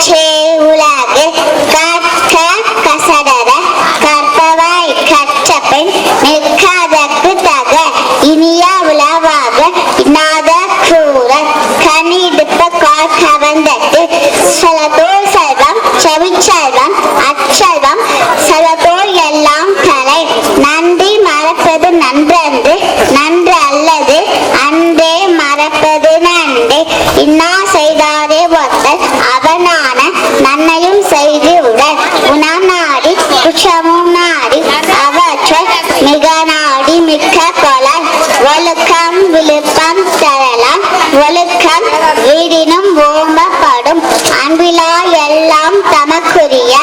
காற்றே உலகு கற்க கசடர கற்பவாய் கற்ற பெண் நிற்காதற்கு தக இனிய உலவாக இன்னாத கூறல் கனிடுப்ப கால் கவர்ந்தது சலதோல் செல்வம் செவிச்செல்வம் அச்செல்வம் சலதோல் எல்லாம் தலை நன்றி மறப்பது நன்றன்று நன்று அல்லது அன்றே மறப்பது நன்றே இன்னா செய்தாரே ஒத்தல் அவனான நன்மையும் செய்து உடல் உணம் நாடி குற்றமும் நாடி அவற்றை மிக நாடி மிக்க கொலை ஒழுக்கம் விழுப்பம் தரலாம் ஒழுக்கம் வீடினும் ஓம்பப்படும் அன்பிலா எல்லாம் தமக்குரிய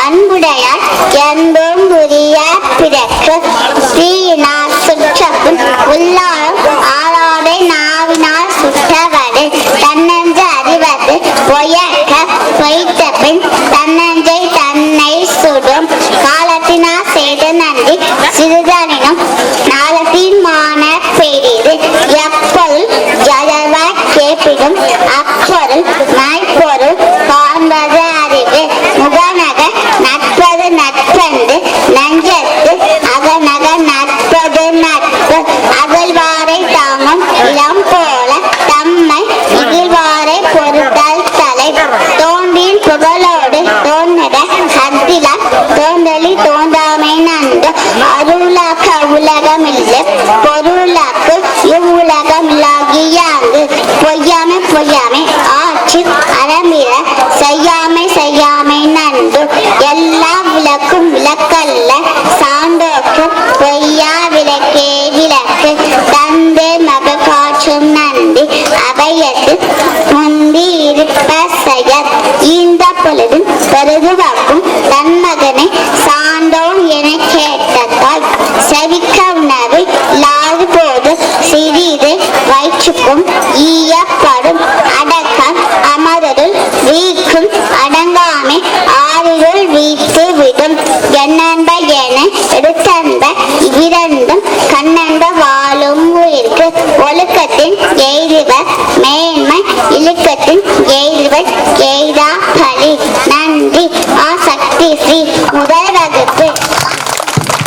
அன்புடையார் என்பும் உரிய பிறக்கு தீயினால் சுற்றப்பும் உள்ளாரும் ஆளாடை நாவினால் சுற்றவடு தன்னஞ்சு அறிவது பொய்யற்க பொய்த்த பின் தன்னஞ்சை தன்னை சுடும் காலத்தினால் செய்த நன்றி சிறிதனினும் நாளத்தின் மான பெரிது எப்பொருள் ஜலவாய் கேட்பிடும் அப்பொருள் மைப்பொருள் காண்பது அறிவு முகநக நட்பது நட்பென்று நஞ்சத்து அகநக நட்பது நட்பு அகழ்வாரை தாங்கும் இளம் போல தம்மை இகழ்வாரை பொறுத்தல் தலை தோன்றின் புகழோடு தோன்றிட சத்தில தோன்றலி தோன்றாமை நன்று அருளாக்க உலகமில்லை பொருளாக்கு இவ்வுலகமில்லாகியாங்கு பொய்யாமை பொய்யாமை ஆட்சி அறமிற செய்யாமை செய்யாமை நன்று எல்லா விளக்கும் விளக்கல்ல சான்றோக்கு பொய்யா விளக்கே விளக்கு தந்தை மக காற்றும் நன்றி அவையத்து முந்தி இருப்ப செயல் இந்த பொழுதும் பெருதுவாக்கும் தன் மகனை சான்றோன் என கேட்டதால் செவிக்க உணவு இல்லாது போது சிறிது வயிற்றுக்கும் ஈயப்படும் அடக்கம் அமரருள் வீக்கும் அடங்காமை ஆறுகள் வீட்டு விடும் என்னன்ப என எடுத்தன்ப இவ்விரண்டும் கண்ணன்ப வாழும் உயிர்க்கு ஒழுக்கத்தின் எய்துவர் மேன்மை இழுக்கத்தின் எய்துவர் எய்தா பலி நன்றி ஆசக்தி ஸ்ரீ முதல் வகுப்பு